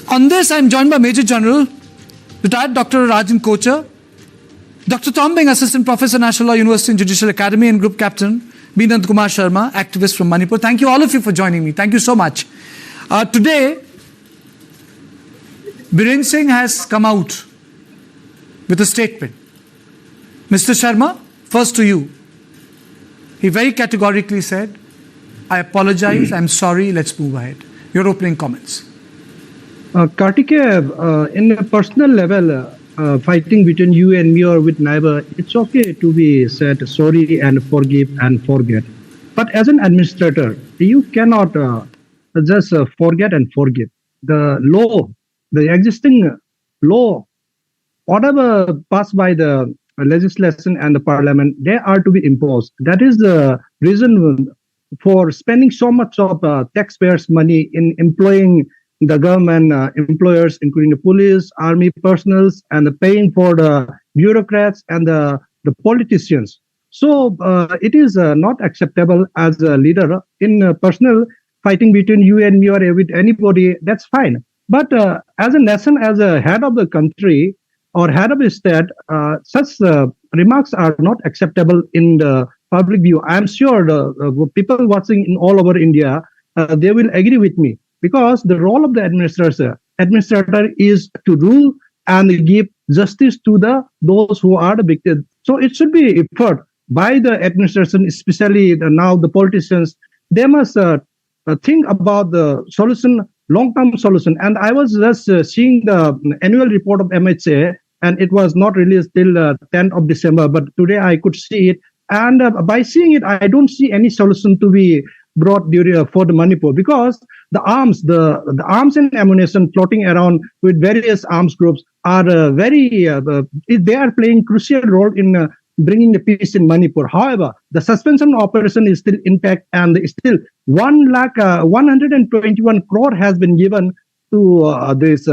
On this, I'm joined by Major General, retired Dr. Rajan Kochar, Dr. Tom Beng, Assistant Professor, National Law University and Judicial Academy, and Group Captain Binand Kumar Sharma, activist from Manipur. Thank you all of you for joining me. Thank you so much. Today, Biren Singh has come out with a statement. Mr. Sharma, first to you. He very categorically said, I apologize, I'm sorry, let's move ahead. Your opening comments. Kartikeya, in a personal level, fighting between you and me or with neighbor, it's okay to be said sorry and forgive and forget. But as an administrator, you cannot just forget and forgive. The law, the existing law, whatever passed by the legislation and the parliament, they are to be imposed. That is the reason for spending so much of taxpayers' money in employing the government employers, including the police, army personnel, and the paying for the bureaucrats and the politicians. So it is not acceptable as a leader in personal fighting between you and me or with anybody. That's fine. But as a nation, as a head of the country or head of the state, such remarks are not acceptable in the public view. I'm sure the people watching in all over India, they will agree with me. Because the role of the administrator is to rule and give justice to those who are the victims. So it should be effort by the administration, especially now the politicians. They must think about the solution, long-term solution. And I was just seeing the annual report of MHA, and it was not released till 10th of December. But today I could see it. And by seeing it, I don't see any solution to be brought during for the Manipur, because the arms and ammunition floating around with various arms groups are they are playing crucial role in bringing the peace in Manipur. However, the suspension operation is still intact, and still 121 crore has been given to these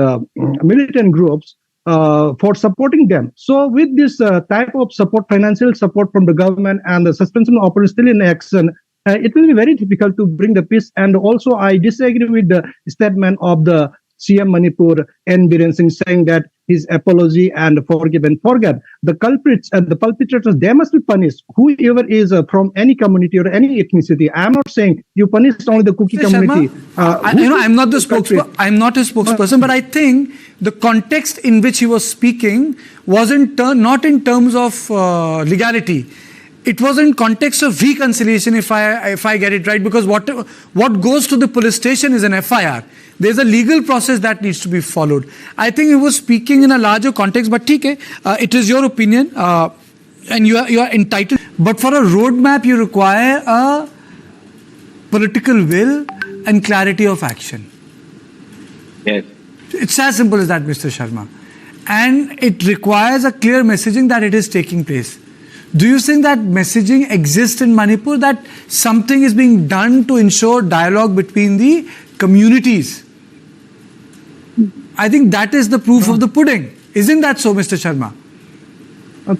militant groups for supporting them. So with this type of support, financial support from the government, and the suspension operation still in action, it will be very difficult to bring the peace. And also, I disagree with the statement of the CM Manipur, N. Biren Singh, saying that his apology and forgive and forget. The culprits and the perpetrators, they must be punished. Whoever is from any community or any ethnicity. I am not saying you punish only the Kuki community. I'm not the spokesperson. I'm not a spokesperson, but I think the context in which he was speaking wasn't not in terms of legality. It was in context of reconciliation, if I get it right, because what goes to the police station is an FIR. There's a legal process that needs to be followed. I think he was speaking in a larger context, but it is your opinion, and you are entitled. But for a roadmap, you require a political will and clarity of action. Yes. It's as simple as that, Mr. Sharma. And it requires a clear messaging that it is taking place. Do you think that messaging exists in Manipur, that something is being done to ensure dialogue between the communities? I think that is the proof of the pudding. Isn't that so, Mr. Sharma?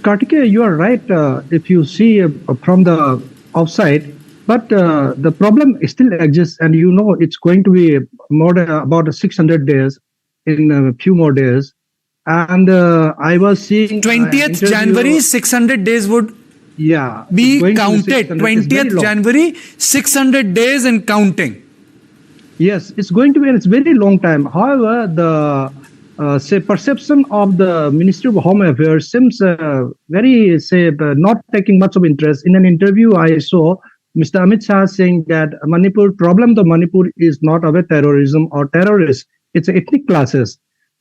Kartikeya, you are right if you see from the outside, but the problem still exists, and you know it's going to be more than about 600 days in a few more days. And I was seeing 20th January, 600 days would be counted. 20th January, 600 days and counting. Yes, it's going to be, and it's very long time. However, the perception of the Ministry of Home Affairs seems not taking much of interest. In an interview I saw, Mr. Amit Shah saying that problem of Manipur is not about terrorism or terrorists. It's ethnic classes.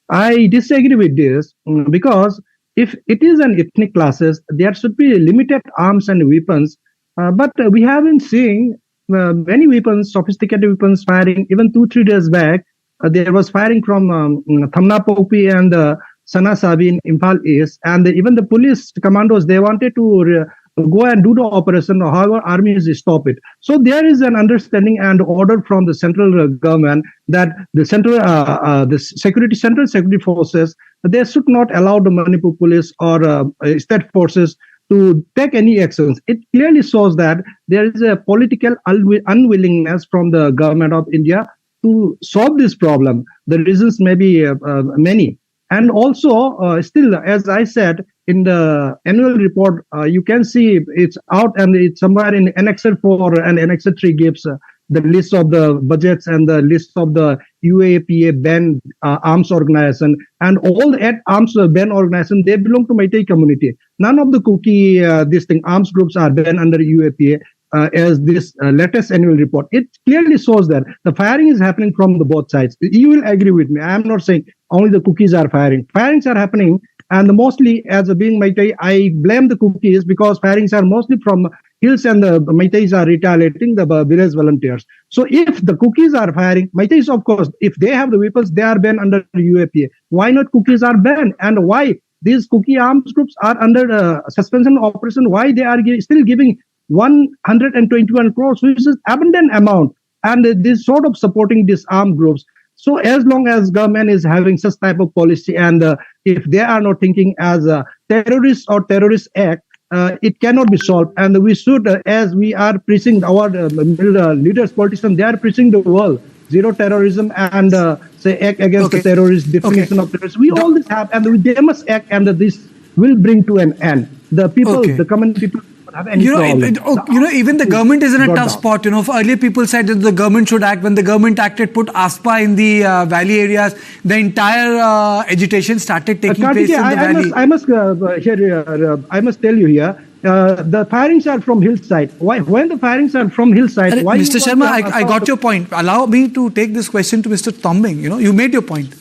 I disagree with this because if it is an ethnic classes, there should be limited arms and weapons. But we haven't seen many weapons, sophisticated weapons firing. Even 2-3 days back, there was firing from Thamna Popi and Sana Sabi in Imphal East. And even the police commandos, they wanted to go and do the operation. However, armies stop it. So there is an understanding and order from the central government that the central security forces, they should not allow the Manipur police or state forces to take any actions. It clearly shows that there is a political unwillingness from the government of India to solve this problem. The reasons may be many. And also, still, as I said, in the annual report, you can see it's out and it's somewhere in Annex 4 and Annex 3 gives the list of the budgets and the list of the UAPA banned arms organization, and all the arms banned organization, they belong to Meitei community. None of the arms groups are banned under UAPA. As this latest annual report, it clearly shows that the firing is happening from the both sides. You will agree with me. I am not saying only the cookies are firing. Firings are happening, and mostly, as a being Meitei, I blame the cookies because firings are mostly from hills, and the Meiteis are retaliating the village volunteers. So if the cookies are firing, Meiteis, of course, if they have the weapons, they are banned under UAPA. Why not cookies are banned? And why these cookie arms groups are under suspension operation? Why they are still giving 121 crores, which is abundant amount, and this sort of supporting these armed groups. So as long as government is having such type of policy, and if they are not thinking as a terrorist or terrorist act, it cannot be solved. And we should, as we are preaching, our leaders, politicians, they are preaching the world zero terrorism and say act against the terrorist definition of terrorism. We all this have, and they must act, and this will bring to an end. The people, the common people. Even the government is in a tough spot. Earlier people said that the government should act. When the government acted, put ASPA in the valley areas, the entire agitation started taking place in the valley. I must tell you here, the firings are from hillside. Why? When the firings are from hillside, why? Mr. Sharma, I got your point. Allow me to take this question to Mr. Tombing. You made your point.